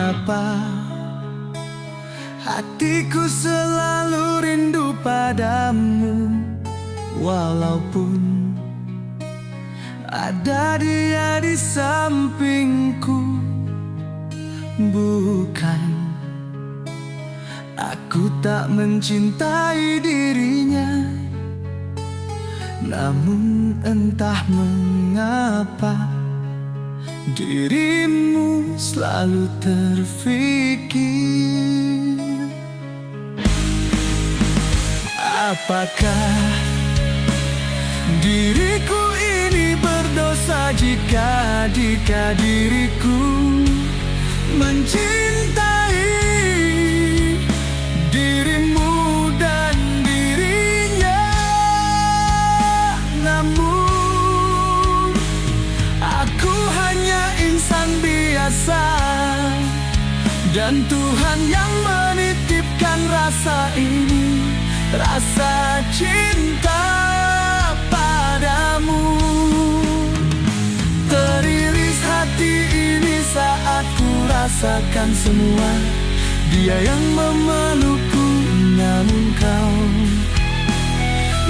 mengapa hatiku selalu rindu padamu, walaupun ada dia di sampingku. Bukan aku tak mencintai dirinya, namun entah mengapa dirimu selalu terfikir. Apakah diriku ini berdosa jika diriku mencintai dirimu dan dirinya? Namun aku hanya insan biasa, dan Tuhan yang menitipkan rasa ini, rasa cinta padamu. Teriris hati ini saat ku rasakan semua dia yang memelukku, namun kau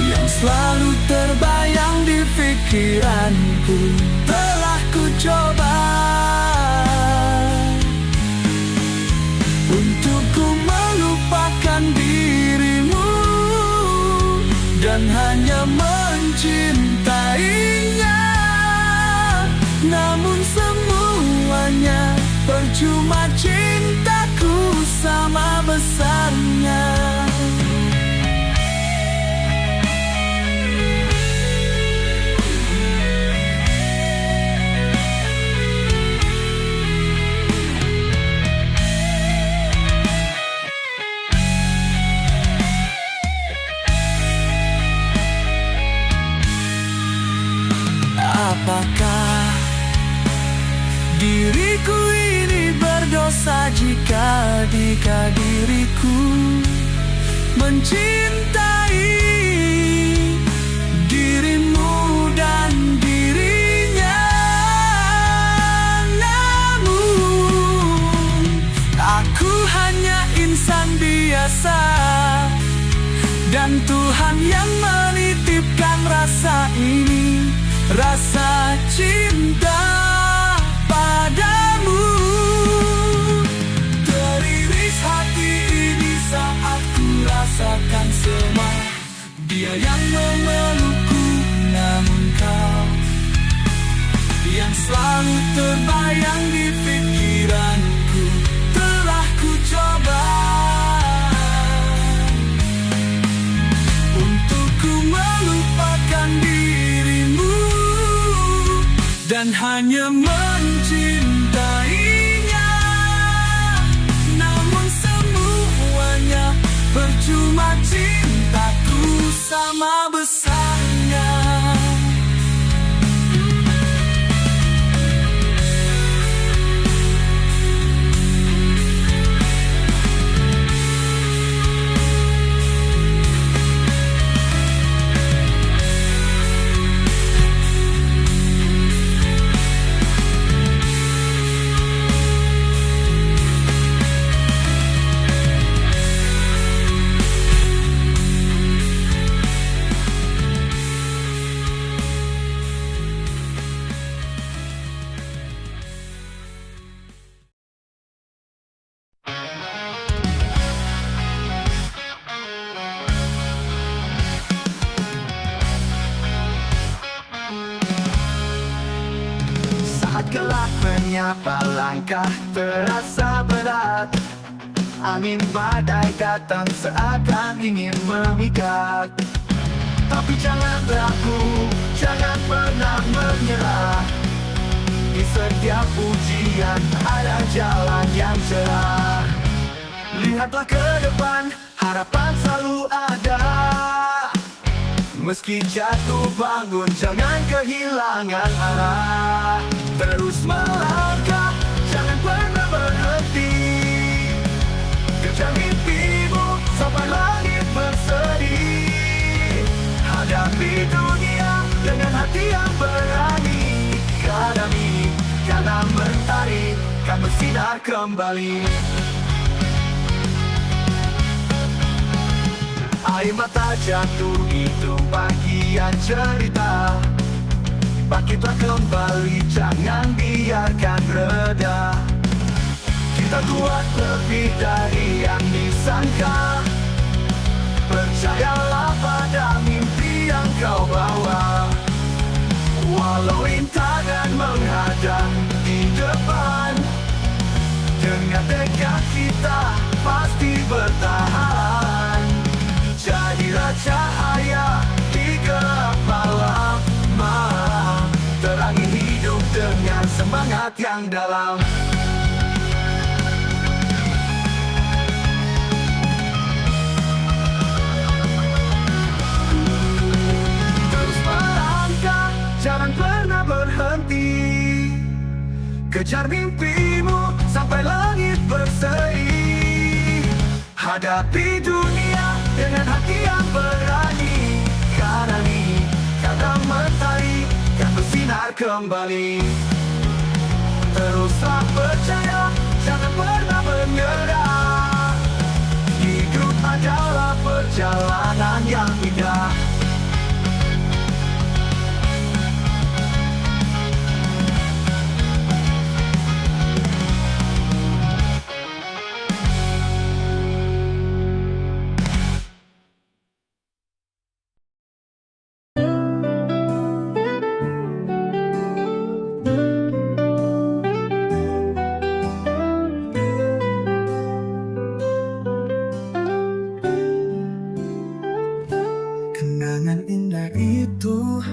yang selalu terbayang di pikiranku. Telah ku coba untuk ku melupakan dirimu dan hanya mencintainya, namun semuanya percuma, cintaku sama besarnya. Apakah diriku ini berdosa jika diriku mencintai dirimu dan dirinya? Namun aku hanya insan biasa, dan Tuhan yang menitipkan rasa ini, rasa cinta padamu. Teriris hati ini saat ku rasakan semua dia yang memelukku, namun kau yang selalu terbayang di pikiranku. Telah ku coba untuk ku melupakan dirimu dan hanya mencintainya, namun semuanya percuma, cintaku sama besarnya. Saat gelap menyapa langkah terasa berat, angin badai datang seakan ingin memikat. Tapi jangan ragu, jangan pernah menyerah. Di setiap ujian ada jalan yang cerah. Lihatlah ke depan, harapan selalu ada. Meski jatuh bangun, jangan kehilangan arah. Terus melangkah, jangan pernah berhenti. Kejar mimpimu sampai langit berseri. Hadapi dunia dengan hati yang berani. Karena mentari, kan bersinar kembali. Air mata jatuh itu bagian cerita. Bangkitlah kembali, jangan biarkan reda. Kita kuat lebih dari yang disangka. Percayalah pada mimpi yang kau bawa. Walau rintangan menghadang di depan, dengan tekad kita pasti bertahan. Jadilah cahaya di gelap malam, terangi hidup dengan semangat yang dalam. Terus melangkah, jangan pernah berhenti. Kejar mimpimu sampai langit berseri. Hadapi dunia dengan hati yang berani. Karena ini kata mentari kan bersinar kembali. Teruslah percaya, jangan pernah menyerah. Hidup adalah perjalanan yang indah. Kenangan indah itu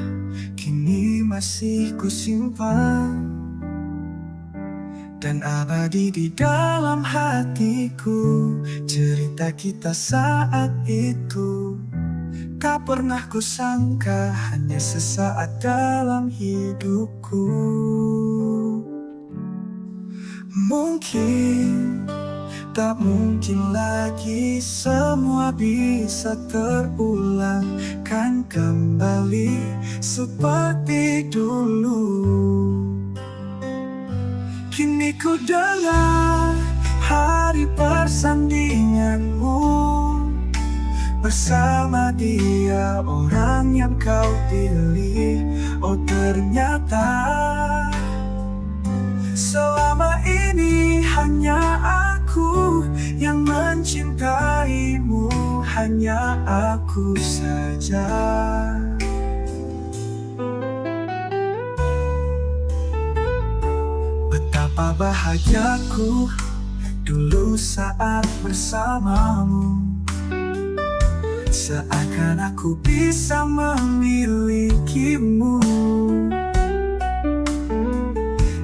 kini masih kusimpan dan abadi di dalam hatiku. Cerita kita saat itu tak pernah kusangka, hanya sesaat dalam hidupku. Mungkin, tak mungkin lagi semua bisa terulang, kan kembali seperti dulu. Kini ku dengar hari persandinganmu bersama dia, orang yang kau pilih. Oh ternyata selama ini hanya aku yang mencintaimu, hanya aku saja. Betapa bahagiaku dulu saat bersamamu. Seakan aku bisa memilikimu.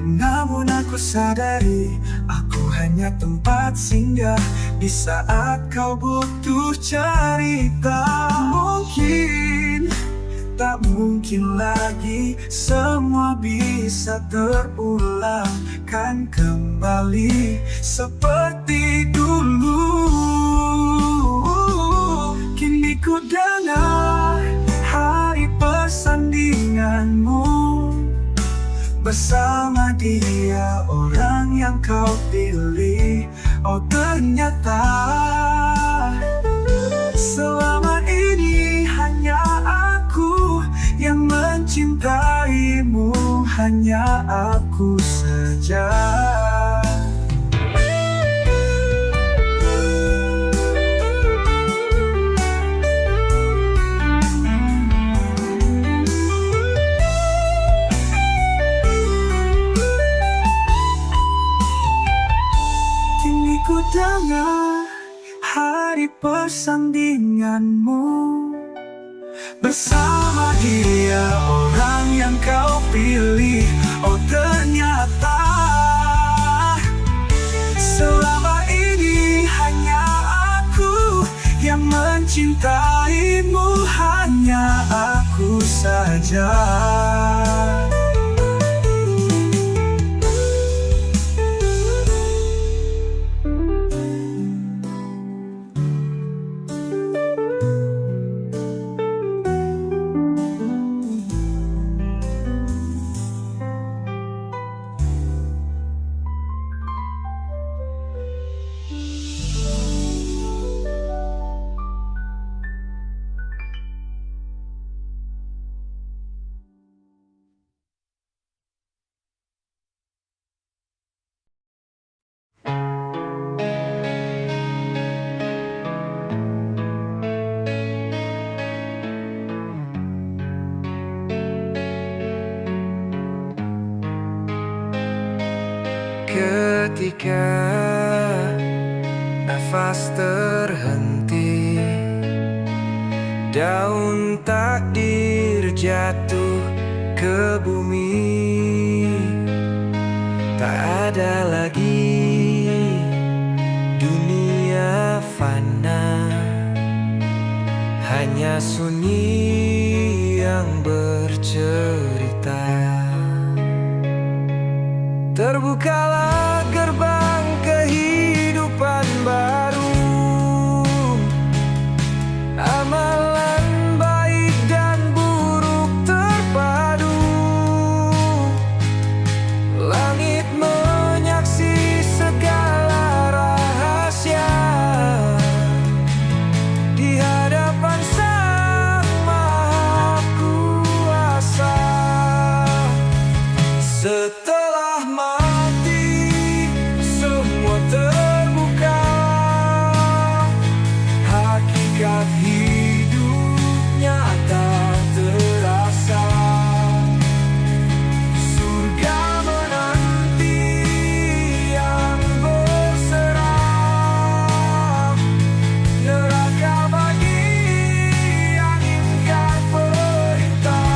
Namun aku sadari aku hanya tempat singgah di saat kau butuh cerita. Mungkin, tak mungkin lagi semua bisa terulang, kan kembali seperti dulu. Kini ku dengar hari persandinganmu bersama dia, orang yang kau pilih. Oh ternyata selama ini hanya aku yang mencintaimu, hanya aku saja. Ku dengar hari persandinganmu bersama dia, orang yang kau pilih. Oh ternyata selama ini hanya aku yang mencintaimu, hanya aku saja. Ketika nafas terhenti, daun takdir jatuh ke bumi. Tak ada lagi dunia fana, hanya sunyi yang bercerita. Terbukalah gerbang kehidupan baru, amalan baik dan buruk terpadu. Langit menyaksi segala rahasia di hadapan Sang Maha Kuasa. Setelah mati, semua terbuka. Hakikat hidup nyata terasa. Surga menanti yang berserah, neraka bagi yang ingkar perintah.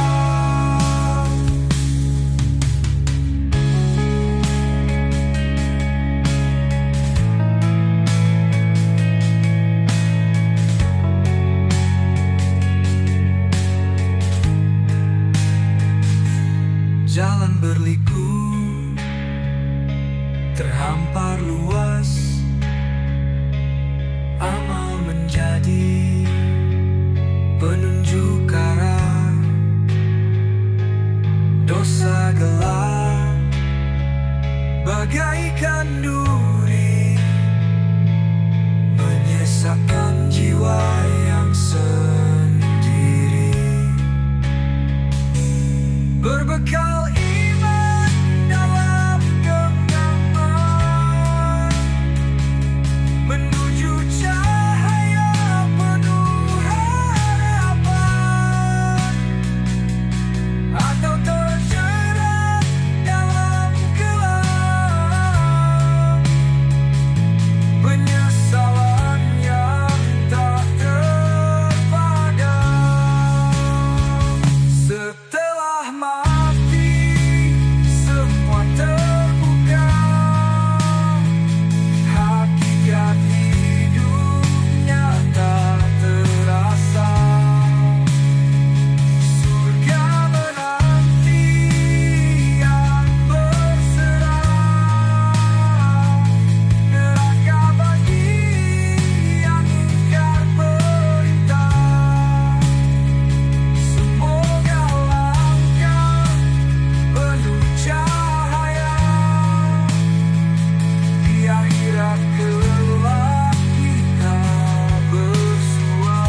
Jalan berliku, terhampar luas. Amal menjadi penunjuk arah. Dosa gelap bagaikan duri, menyesakkan jiwa yang sendiri. Berbekal iman dalam genggaman, menuju cahaya penuh harapan. Atau terjerat dalam gelap, penyesalan yang tak terpadam. Setelah mati, semua terbuka. Hakikat hidup nyata terasa. Surga menanti yang berserah, neraka bagi yang ingkar perintah. Semoga langkah penuh cahaya, di akhirat kelak kita bersua.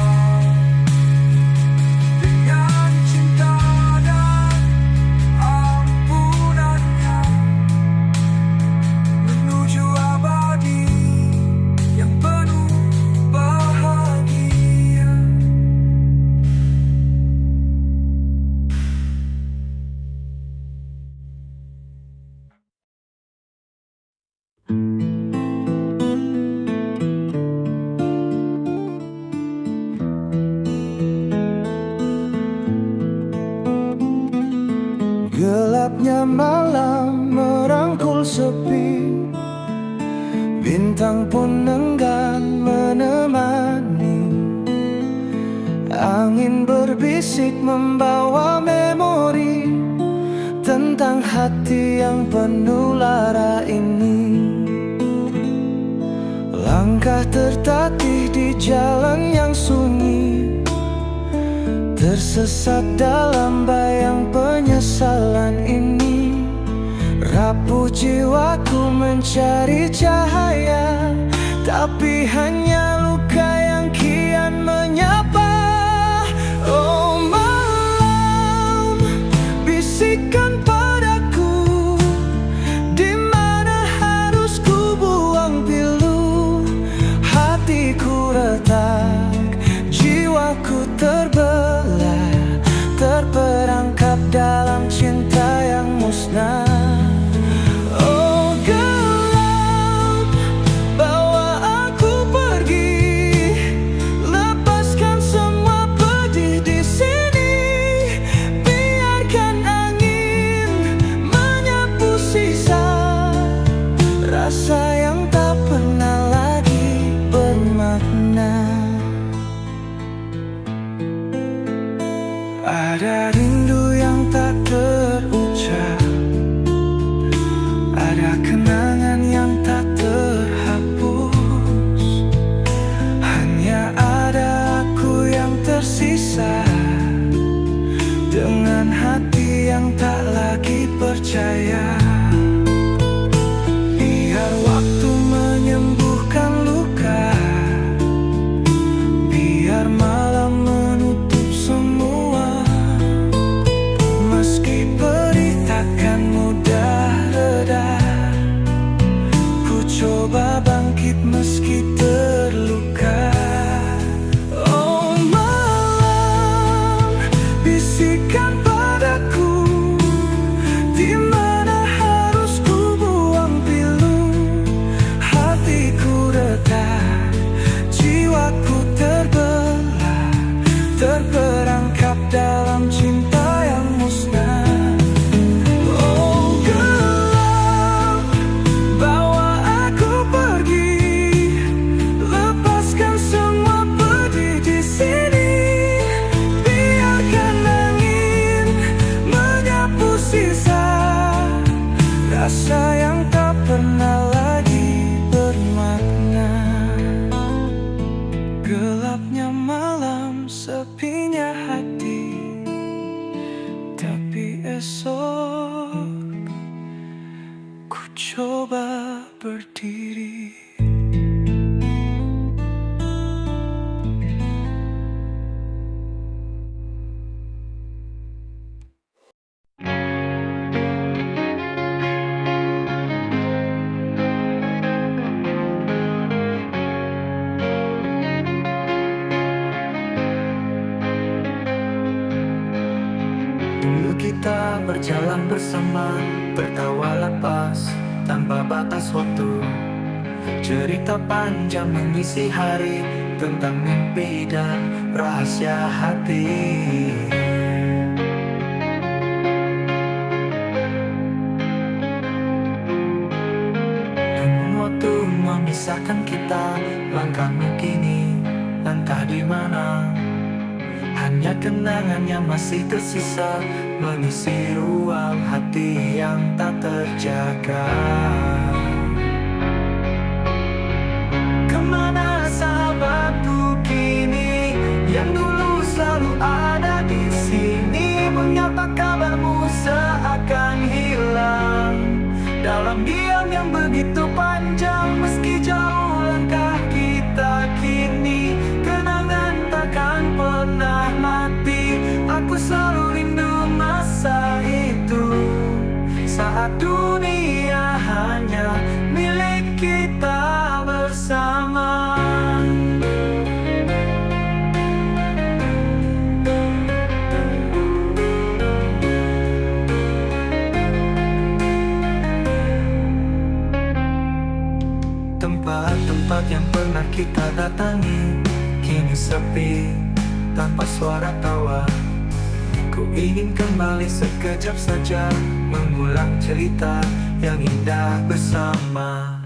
Dengan cinta dan ampunannya, menuju abadi yang penuh bahagia. Gelapnya malam merangkul sepi, bintang pun enggan menemani. Angin berbisik membawa memori tentang hati yang penuh lara ini. Langkah tertatih di jalan yang sunyi, tersesat dalam bayang penyesalan ini. Rapuh jiwaku mencari cahaya, tapi hanya luka yang kian menyapa. Oh malam, bisikan padaku, di mana harus ku buang pilu. Hatiku retak, jiwaku terbelah, terperangkap dalam cinta yang musnah. Oh gelap hati yang tak lagi percaya. Biar waktu menyembuhkan luka, biar malam menutup semua. Meski perih takkan mudah reda, ku coba bangkit meski terluka. Oh malam, bisikan padaku, di mana harus ku buang pilu. Hatiku retak, jiwaku terbelah, terperangkap dalam cinta yang musnah. Oh gelap, bawa aku pergi, lepaskan semua pedih di sini. Biarkan angin menyapu sisa rasa yang tak pernah lagi bermakna. Gelapnya malam, sepinya hati, tapi esok ku coba berdiri. Dulu kita berjalan bersama, tertawa lepas tanpa batas waktu. Cerita panjang mengisi hari, tentang mimpi dan rahasia hati. Namun waktu memisahkan kita, langkahmu kini entah di mana. Hanya kenangan yang masih tersisa, mengisi ruang hati yang tak terjaga. Kemana sahabatku kini, yang dulu selalu ada di sini? Mengapa kabarmu seakan hilang dalam diam yang begitu panjang? Meski jauh langkah kita kini, kenangan takkan pernah mati. Aku selalu rindu masa itu, saat dunia hanya milik kita bersama. Tempat-tempat yang pernah kita datangi kini sepi, tanpa suara tawa. Ku ingin kembali sekejap saja, mengulang cerita yang indah bersama.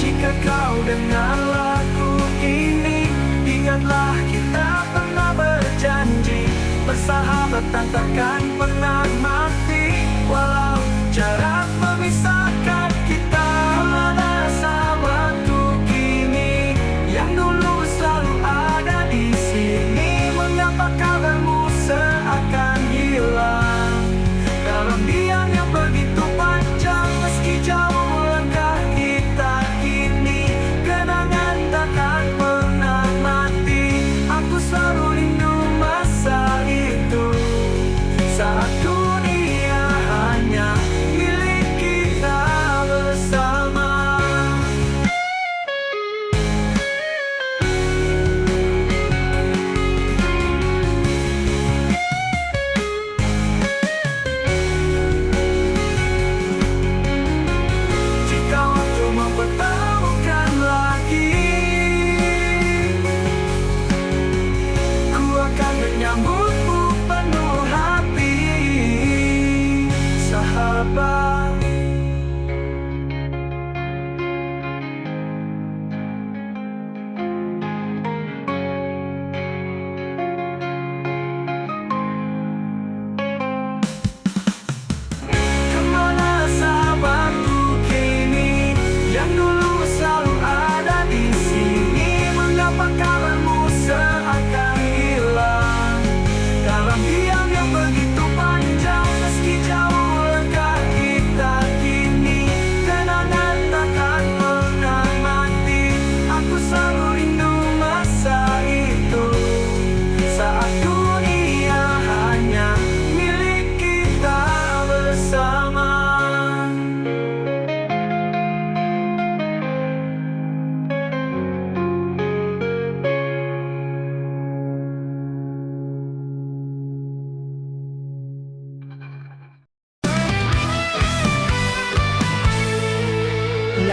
Jika kau dengar lagu ini, ingatlah kita pernah berjanji, persahabatan takkan pernah mati, walau jarak memisahkan kita. Kemana sahabatku kini, yang dulu selalu ada di sini? Mengapa kabarmu seakan hilang dalam diam yang begitu panjang? Meski jauh langkah kita kini, kenangan takkan pernah mati. Aku selalu rindu masa itu, saat dunia hanya milik kita bersama. Jika waktu mempertemukan lagi, ku akan menyambutmu penuh hati, sahabat. Kemana sahabatku kini, yang dulu selalu ada di sini? Mengapa kabarmu seakan hilang dalam diam yang begitu panjang?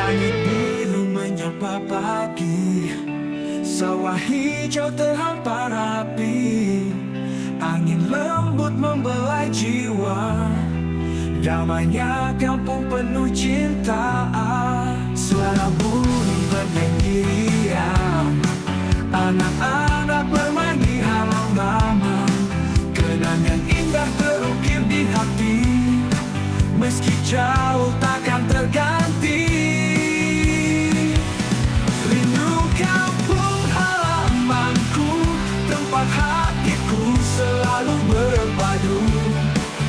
Langit biru menyapa pagi, sawah hijau terhampar rapi, angin lembut membelai jiwa, damainya kampung penuh cinta. Suara burung bernyanyi riang, anak-anak bermain di halaman, kenangan indah terukir di hati, meski jauh takkan terganti. Rindu kampung halamanku, tempat hatiku selalu berpadu,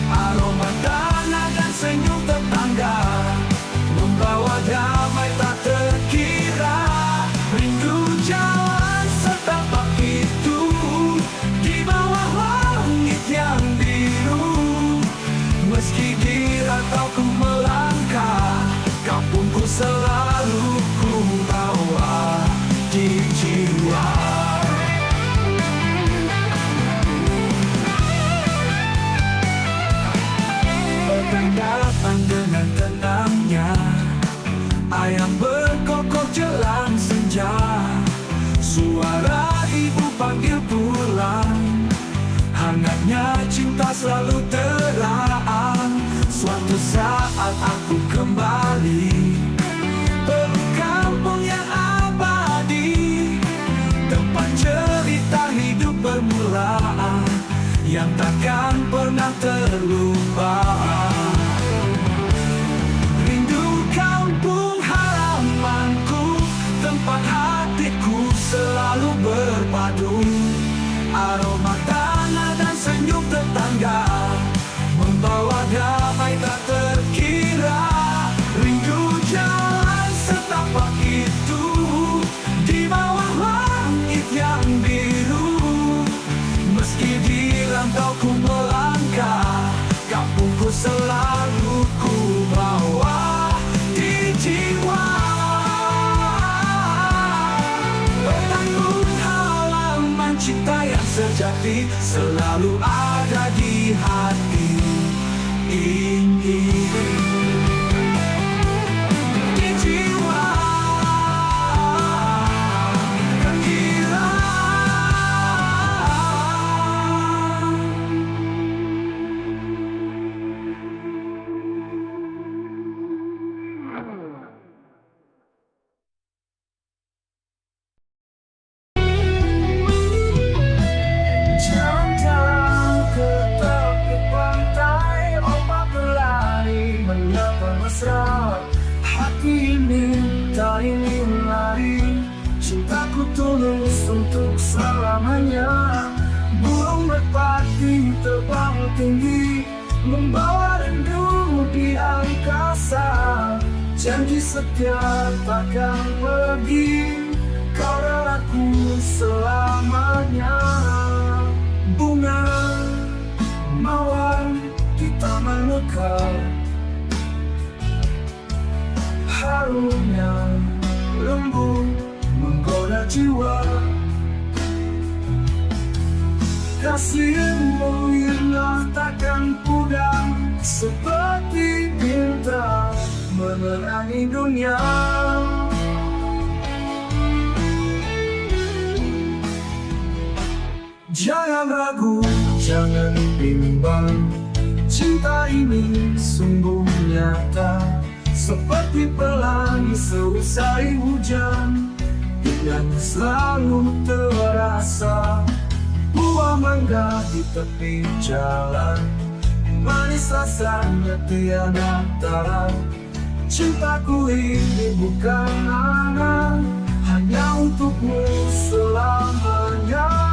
aroma tanah dan senyum tetangga membawa damai tak terkira. Rindu jalan setapak itu di bawah langit yang biru, meski di rantauku melangkah, kampungku selalu ku bawa di jiwa. Bergandapan dengan tenangnya, ayam berkokok jelang senja, suara ibu panggil pulang, hangatnya cinta selalu terang. Suatu saat aku kembali, peluk kampung yang abadi, tempat cerita hidup bermula yang takkan pernah terlupa. Rindu kampung halamanku, tempat hatiku selalu berpadu, aroma tanah dan senyum tetangga membawa damai tak terkira. Rindu jalan setapak itu di bawah langit yang biru, meski di rantauku melangkah, kampungku selalu ku bawa di jiwa. Bertanggung halaman cinta yang sejati selalu ada di hati ini, di jiwa gembira. Jalan ke tepi pantai, ombak berlari menyapa mesra. Hati ini tak ingin lari, cintaku tulus untuk selamanya. Burung merpati terbang tinggi, membawa rindu di angkasa. Janji setia takkan pergi, kau dan aku selamanya. Bunga mawar di taman mekar, harumnya lembut menggoda jiwa. Kasihmu indah takkan pudar, seperti bintang menerangi dunia. Jangan ragu, jangan bimbang, cinta ini sungguh nyata, seperti pelangi seusai hujan, yang selalu terasa. Buah mangga di tepi jalan, manis rasanya tiada tara. Cintaku ini bukan angan, hanya untukmu selamanya.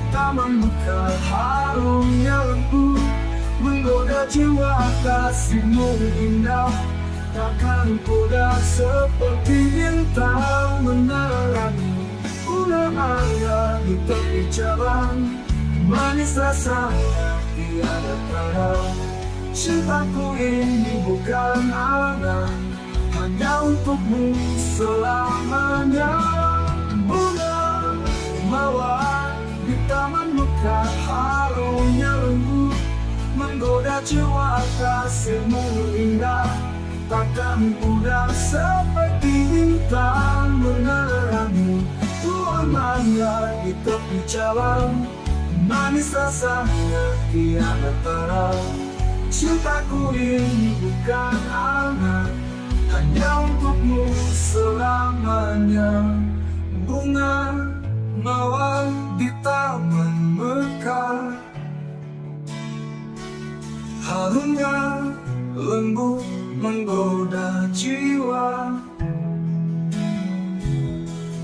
Taman mekar, harumnya lembut menggoda jiwa. Kasihmu indah takkan pudar, seperti bintang menerangi undangannya di tepi jalan. Manis rasanya tiada tara, Cintaku ini bukan anak, hanya untukmu selamanya. Bunga mawar di taman mekar, harumnya lembut menggoda jiwa, kasihmu indah takkan pudar seperti bintang menerangi warnanya di tepi jalan. Manis rasanya kiamat terang. Cintaku ini bukan anak, hanya untukmu selamanya. Bunga mawar di taman mekar, harumnya lembut menggoda jiwa,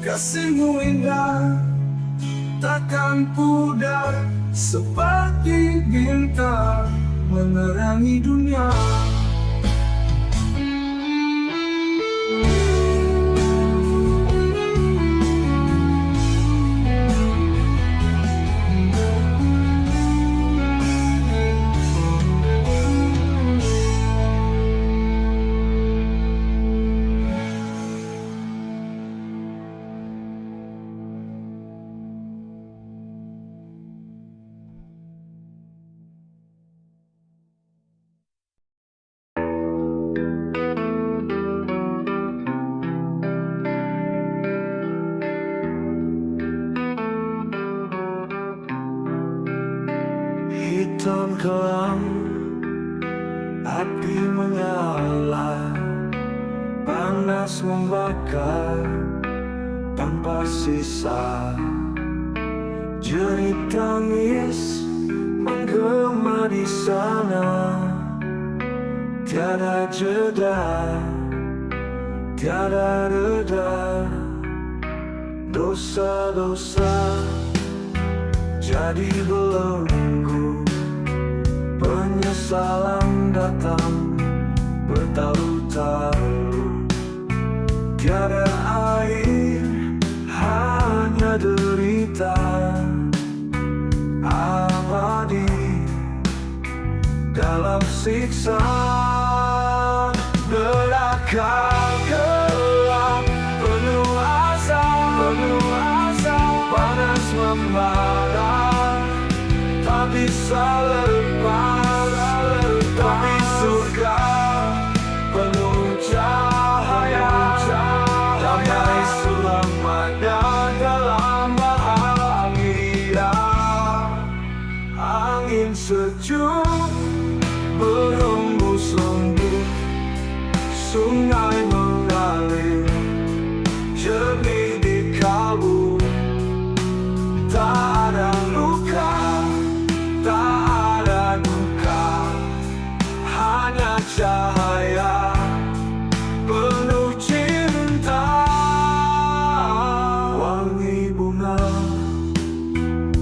kasihmu indah takkan pudar seperti bintang menerangi dunia. Hitam kelam, api menyala, panas membakar tanpa sisa. Jerit tangis menggema di sana, tiada jeda, tiada reda. Dosa-dosa jadi belenggu, penyesalan datang bertalu-talu. Tiada air, hanya derita abadi dalam siksa. Neraka gelap, penuh asa, panas membara, tak bisa lepas. Tapi surga penuh cahaya, damai selamanya dalam bahagia. Angin sejuk berembus lembut, sungai mengalir jernih di kalbu. Tak ada luka, tak ada duka, hanya cahaya penuh cinta. Wangi bunga,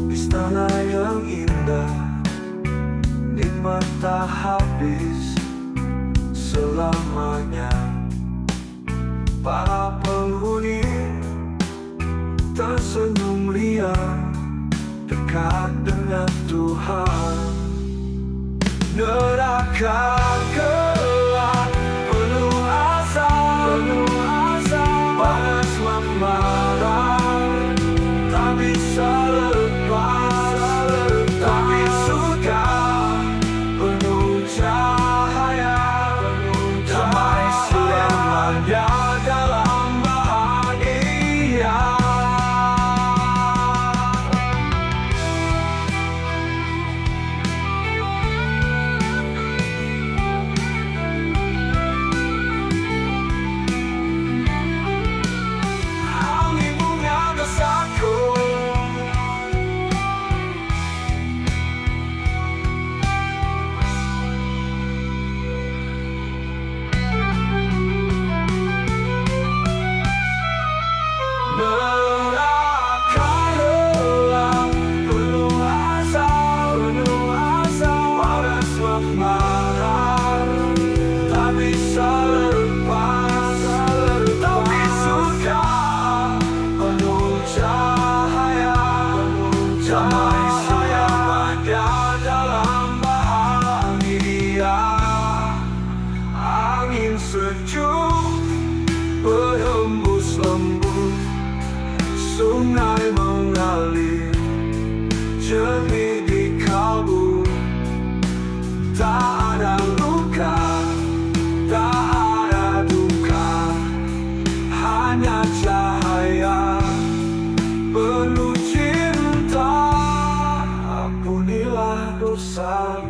istana yang indah, nikmat tak habis selamanya. Para penghuni tersenyum riang, dekat dengan Tuhan. Neraka gelap, penuh asa, panas membara, tak bisa lepas. Tapi surga penuh cahaya, damai selamanya dalam bahagia. dosa.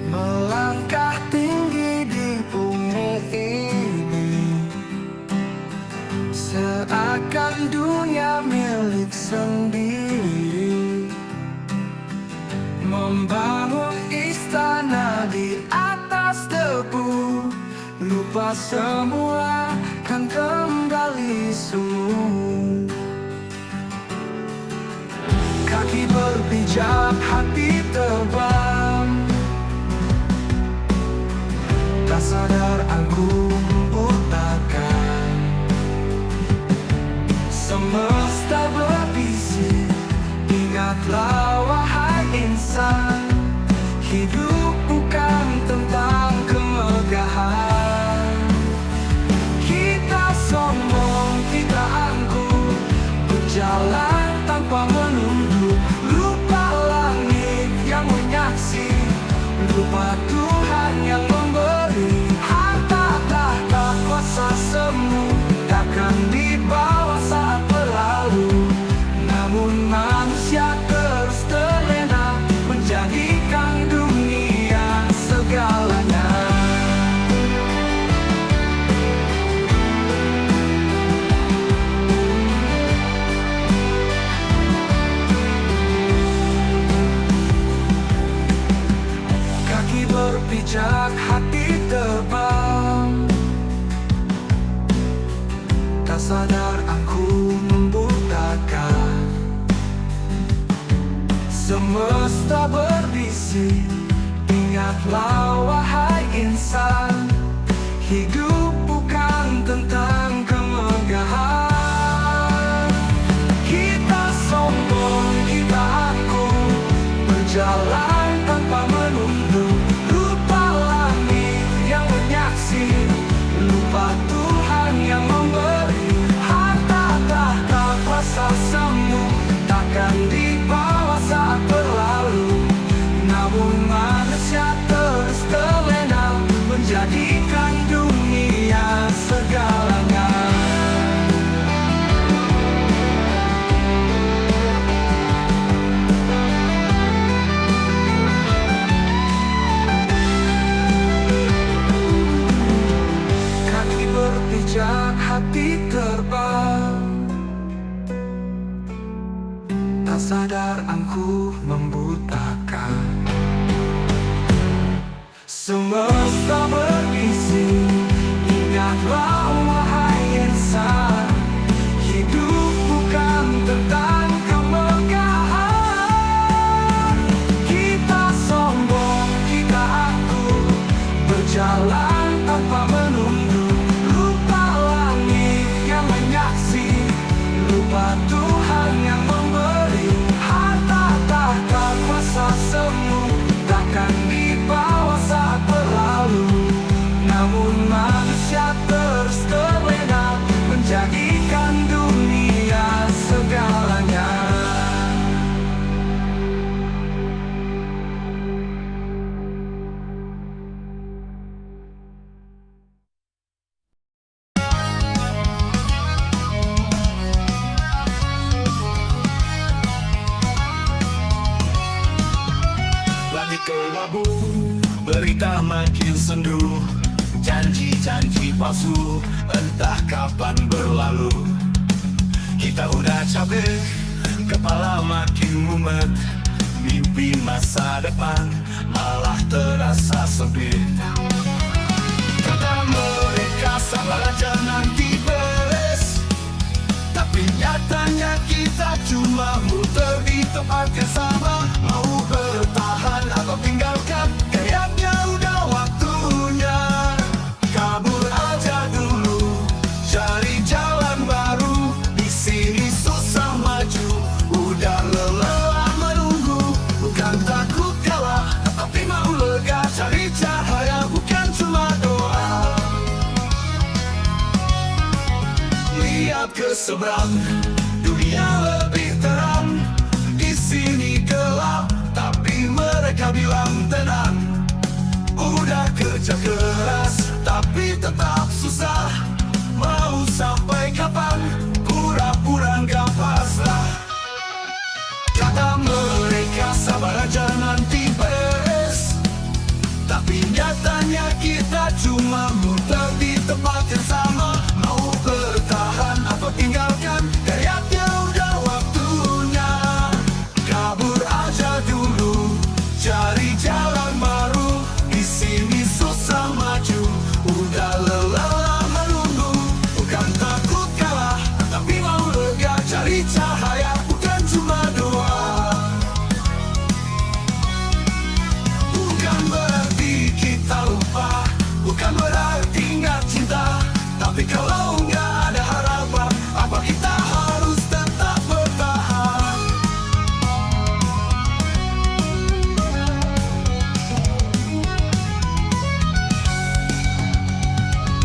Melangkah tinggi di bumi ini, seakan dunia milik sendiri. Membangun istana di atas debu, lupa semua kan kembali semu. Kaki berpijak, hati terbang, tak sadar aku membutakan. Semesta berbisik, ingatlah wahai insan, hidup bukan tentang kemegahan. Kita sombong, kita angkuh, berjalan tanpa menunduk. Lupa langit yang menyaksi, lupa Tuhan yang memberi. Harta tahta kuasa semu takkan dibawa saat berlalu. Namun manusia terus terlena, menjadikan dunia segalanya. Kaki berpijak, hati terbang, tak sadar aku membutakan. Semesta berbisik, ingatlah wahai insan, hidup bukan tentang kemegahan. Kita sombong, kita angkuh, berjalan tanpa menunduk. Lupa langit yang menyaksi, lupa Tuhan yang memberi. Harta tahta kuasa semu takkan dibawa saat berlalu. Namun manusia terus terlena, menjadikan dunia segalanya. Kaki berpijak, hati terbang, tak sadar aku membutakan. Semesta berbisik, ingatlah wahai insan, hidup bukan tentang kemegahan. Kita sombong, kita angkuh, berjalan tanpa menunduk. Lupa langit yang menyaksi, lupa Tuhan yang memberi. Harta tahta kuasa semu takkan dibawa saat berlalu. Namun manusia terus terlena, menjadikan dunia segalanya. Langit kelabu, berita makin sendu, janji-janji palsu entah kapan berlalu. Kita udah capek, kepala makin mumet, mimpi masa depan malah terasa sempit. Kata mereka sabar aja nanti beres, tapi nyatanya kita cuma muter di tempat yang sama. Mau bertahan atau tinggalkan, kayaknya udah waktunya kabur aja dulu, cari jalan baru. Di sini susah maju, udah lelah menunggu. Bukan takut kalah, tapi mau lega, cari cahaya bukan cuma doa. Lihat ke seberang, dunia lebih terang. Di sini gelap, tapi mereka bilang tenang. Udah kerja keras, tapi tetap susah. Mau sampai kapan, pura-pura nggak pasrah. Hanya kita cuma muter di tempat yang sama. Mau bertahan atau tinggalkan, kayaknya udah waktunya kabur aja dulu, cari jalan baru. Di sini susah maju, udah lelah menunggu. Bukan takut kalah, tapi mau lega, cari cahaya, bukan cuma doa. Bukan berarti kita lupa, bukan berarti nggak cinta. Tapi kalau nggak ada harapan, apa kita harus tetap bertahan?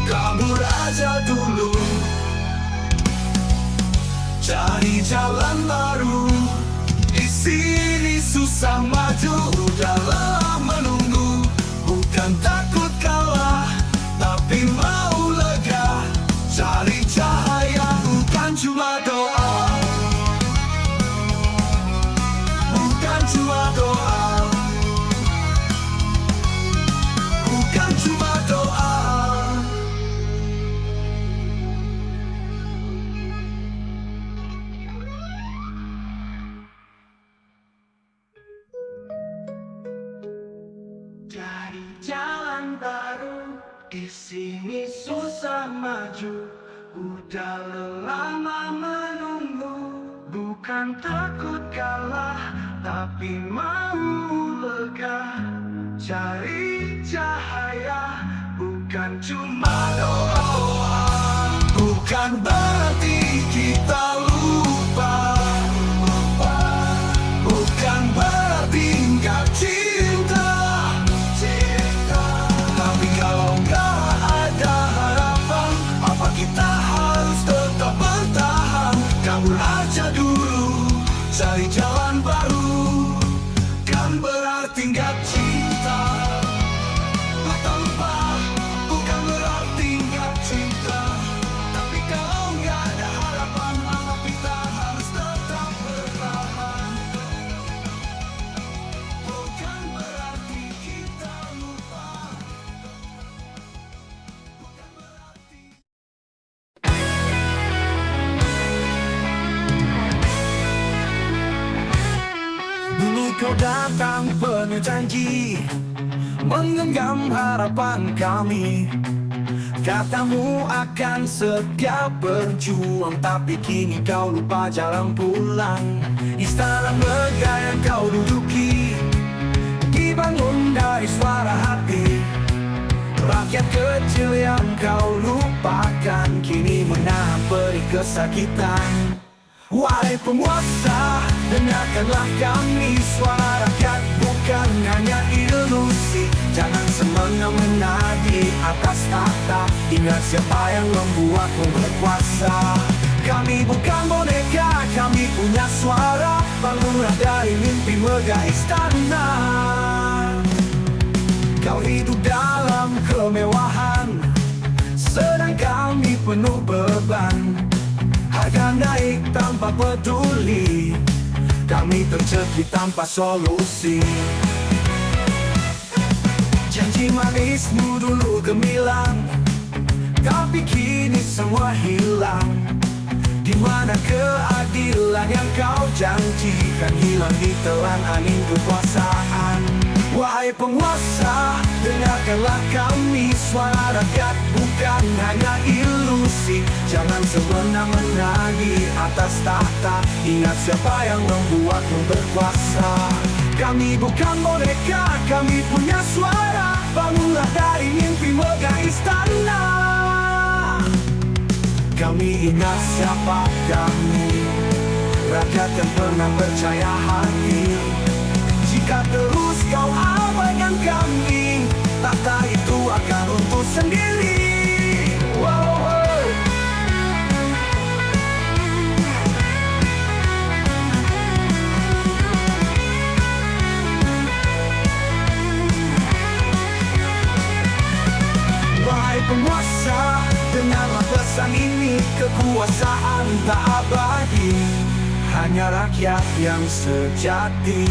Kabur aja dulu, cari jalan baru. Di sini susah maju, udah lelah menunggu. Bukan takut kalah, tapi mau lega, cari cahaya, bukan cuma doa. Bukan cuma doa, bukan cuma doa. Cari jalan baru, di sini susah maju, udah lama menunggu. Bukan takut kalah, tapi mau lega, cari cahaya, bukan cuma doa. Bukan berarti kita lupa, bukan berarti nggak cinta. Tapi kalau nggak ada harapan, apa kita harus tetap bertahan? Kabur aja dulu, cari jalan baru. Kan berarti nggak cinta atau lupa, bukan berarti nggak cinta. Tapi kalau nggak ada harapan, apa kita harus tetap bertahan? Bukan berarti kita lupa, bukan berarti. Dulu kau datang penuh janji, menggenggam harapan kami. Katamu akan setia berjuang, tapi kini kau lupa jalan pulang. Istana megah yang kau duduki dibangun dari suara hati. Rakyat kecil yang kau lupakan kini menahan perih kesakitan. Wahai penguasa, dengarkanlah kami, suara rakyat bukan hanya ilusi. Jangan semena-mena di atas tahta, ingat siapa yang membuatmu berkuasa. Kami bukan boneka, kami punya suara. Bangunlah dari mimpi megah istana. Kau hidup dalam kemewahan, sedang kami penuh beban. Harga naik tanpa peduli, kami tercekik tanpa solusi. Janji manismu dulu gemilang, tapi kini semua hilang. Di mana keadilan yang kau janjikan hilang ditelan angin kekuasaan. Wahai penguasa, dengarkanlah kami, suara rakyat bukan hanya ilusi. Jangan semena-mena di atas tahta, ingat siapa yang membuatmu berkuasa. Kami bukan boneka, kami punya suara. Bangunlah dari mimpi megah istana. Kami ingat siapa kami, rakyat yang pernah percaya hati. Jika terus kau abaikan kami, tahta itu akan runtuh sendiri. Wahai penguasa, dengarlah pesan ini, kekuasaan tak abadi, hanya rakyat yang sejati.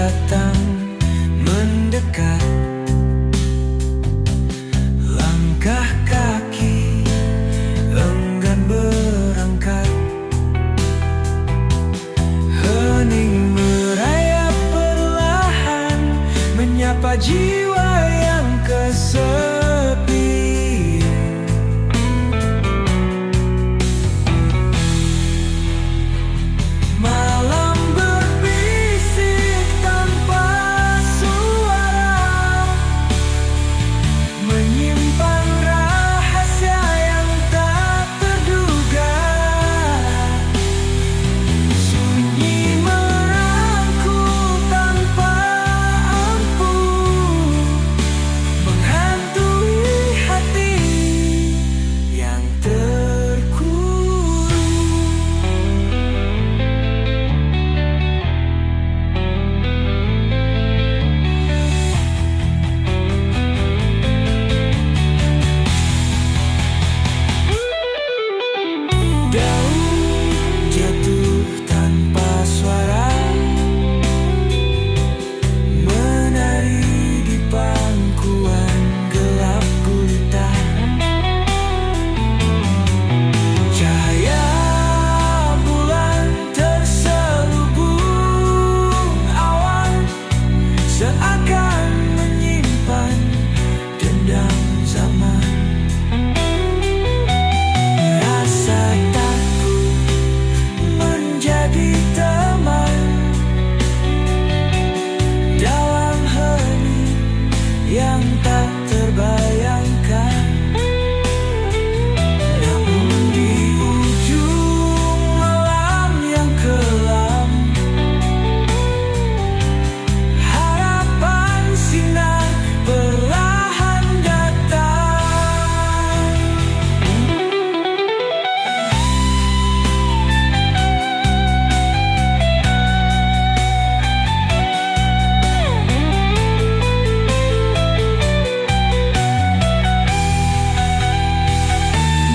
datang mendekat, langkah kaki enggan berangkat, hening merayap perlahan menyapa jiwa yang kesepian. Malam berbisik tanpa suara, menyimpan rahasia yang tak terduga. Sunyi merangkul tanpa ampun, menghantui hati yang terkurung. Daun jatuh tanpa suara, menari di pangkuan gelap gulita. Cahaya bulan terselubung awan, seakan menyimpan dendam zaman. Rasa takut menjadi teman dalam hening yang tak terbayangkan. Namun di ujung malam yang kelam, harapan sinar perlahan datang.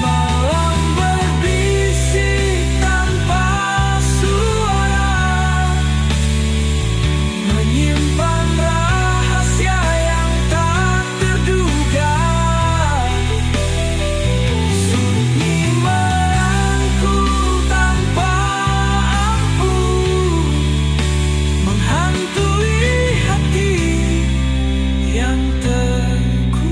Malam berbisik tanpa suara, menyimpan rahasia yang tak terduga. Sunyi merangkul tanpa ampun, menghantui hati yang terkurung.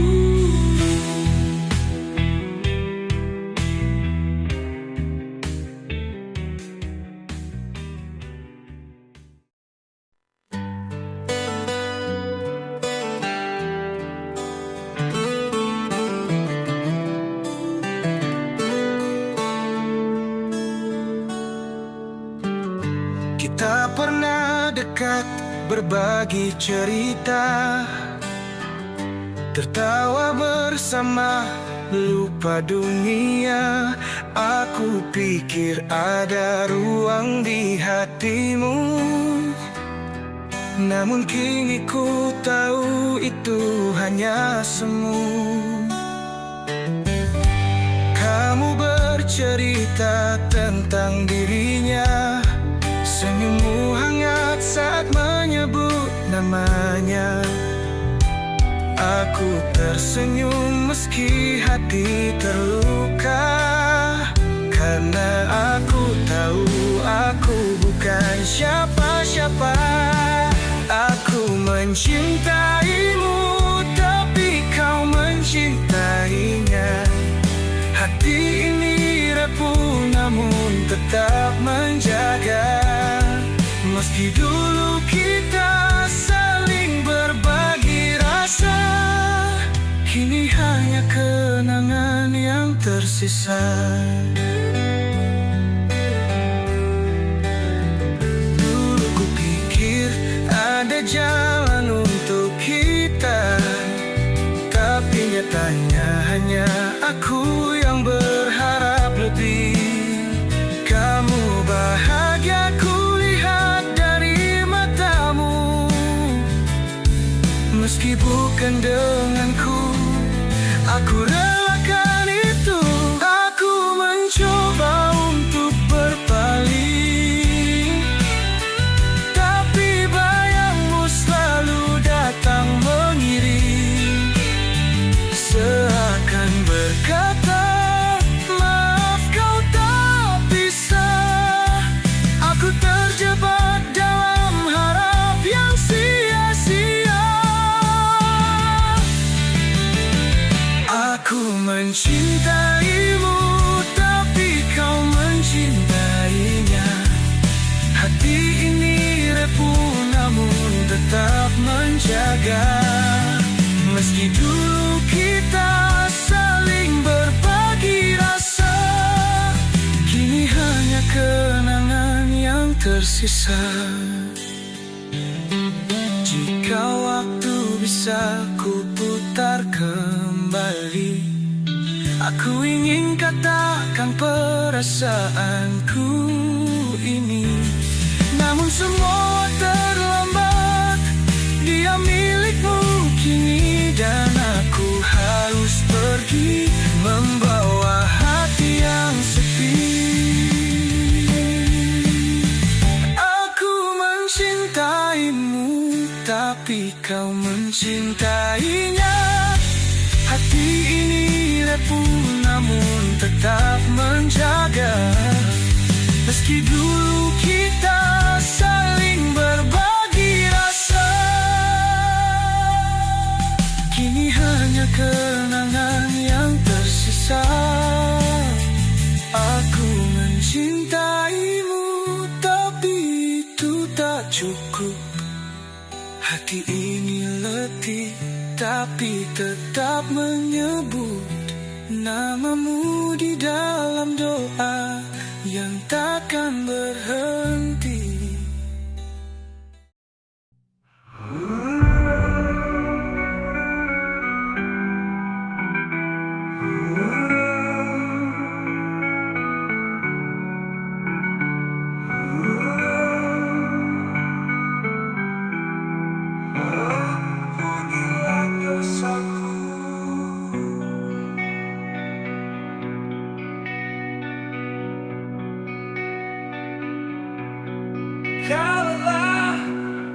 Kita pernah dekat berbagi cerita, tertawa bersama, lupa dunia. Aku pikir ada ruang di hatimu, namun kini ku tahu itu hanya semu. Kamu bercerita tentang dirinya, senyummu hangat saat menyebut namanya. Aku tersenyum meski hati terluka, karena aku tahu aku bukan siapa-siapa. Aku mencintaimu, tapi kau mencintainya. Hati ini rapuh namun tetap menjaga. Meski dulu kita saling berbagi rasa, kini hanya kenangan yang tersisa. Dulu ku pikir ada jalan untuk kita, tapi nyatanya hanya aku yang berharap lebih. Kamu bahagia ku lihat dari matamu, meski bukan denganku. Aku relakan itu. Aku mencoba untuk berpaling, tapi bayangmu tersisa. Jika waktu bisa ku putar kembali, aku ingin katakan perasaanku ini. Namun semua terlambat, dia milikmu kini. Dan aku harus pergi membawa hati yang sepi. Aku mencintaimu, tapi kau mencintainya. Hati ini lepuh namun tetap menjaga. Meski dulu kita saling berbagi rasa, kini hanya kenangan yang tersisa. Aku mencintaimu, tapi itu tak cukup. Hati ini letih, tapi tetap menyebut namamu di dalam doa yang takkan berhenti. Kalaulah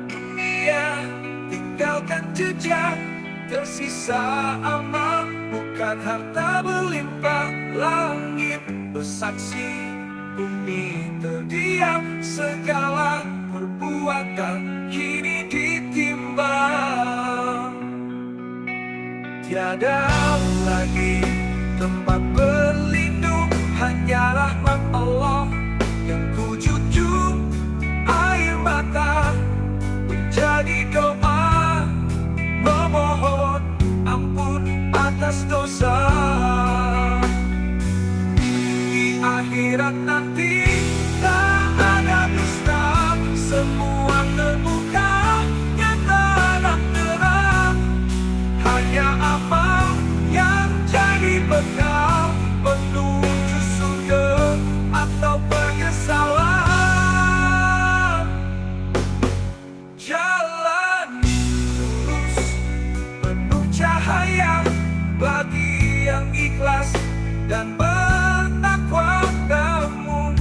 dunia tinggalkan jejak, tersisa amal, bukan harta berlimpah. Langit bersaksi, bumi terdiam, segala perbuatan kini ditimbang. Tiada lagi tempat berlindung, hanya rahmat Allah yang ku junjung. Air mata menjadi doa, memohon ampun atas dosa. Di akhirat nanti tak ada dusta, semua terbuka nyata dan terang. Hanya amal yang jadi bekal menuju surga atau penyesalan. Bagi yang ikhlas dan bertakwa, namun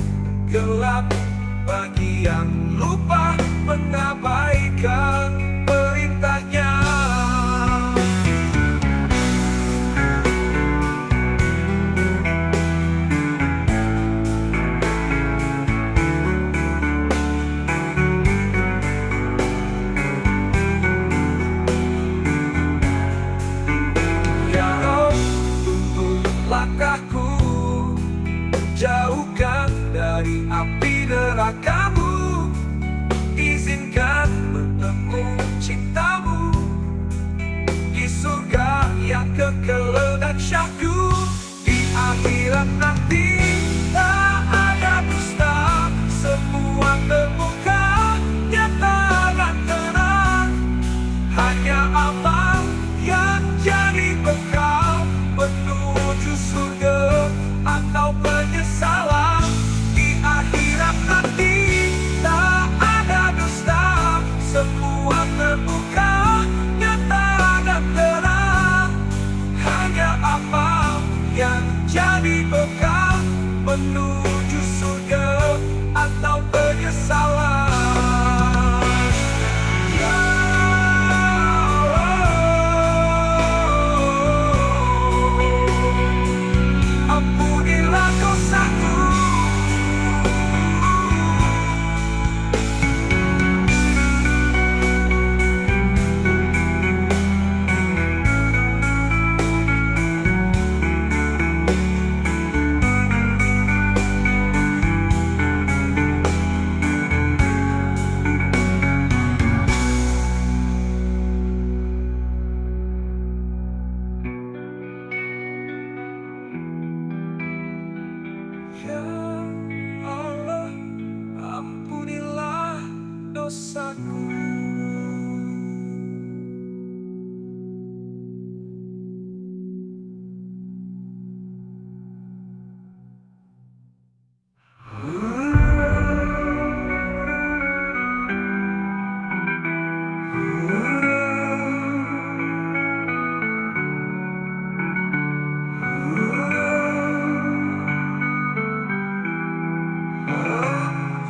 dosaku.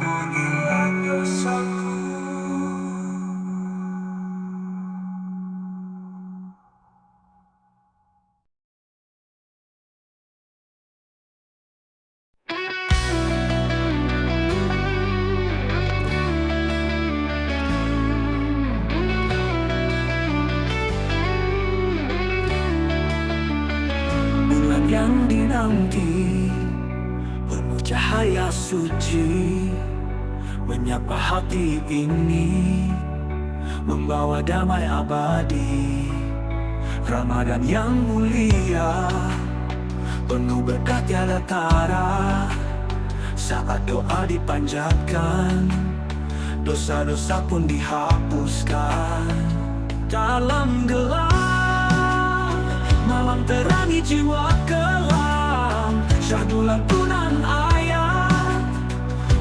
Ampunilah dosaku. Bulan yang dinanti, penuh cahaya suci, menyapa hati ini, membawa damai abadi. Ramadan yang mulia, penuh berkat tiada tara. Saat doa dipanjatkan, dosa-dosa pun dihapuskan. Dalam gelap malam terangi jiwa kelam, syahdu lantunan ayat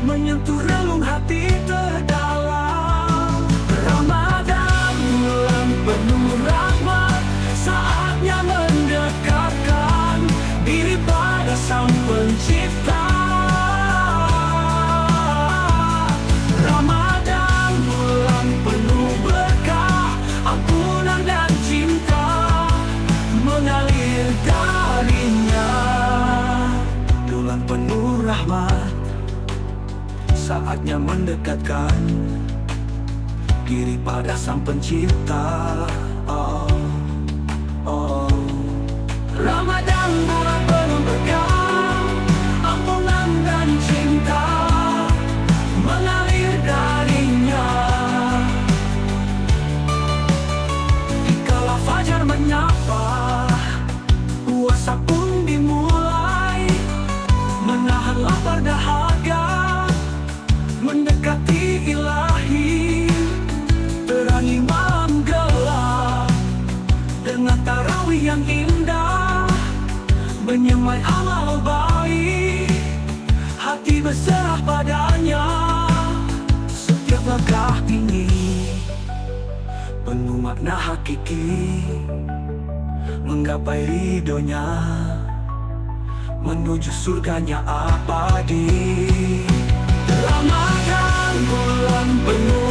menyentuh relung hati terdalam. Ramadan bulan penuh rahmat, saatnya mendekatkan diri pada Sang Pencipta. Ramadan bulan penuh berkah, ampunan dan cinta mengalir darinya. Bulan penuh rahmat, saatnya mendekatkan diri pada Sang Pencipta. Oh, oh. Ramadan bulan penuh berkah, ampunan dan cinta mengalir darinya. Dikala fajar menyapa, puasa pun dimulai, menahan lapar dahaga, mendekati ilahi. Terangi malam gelap dengan tarawih yang indah, menyemai amal baik, hati berserah padanya. Setiap langkah ini penuh makna hakiki, menggapai ridhonya, menuju surganya abadi. Ramadan bulan penuh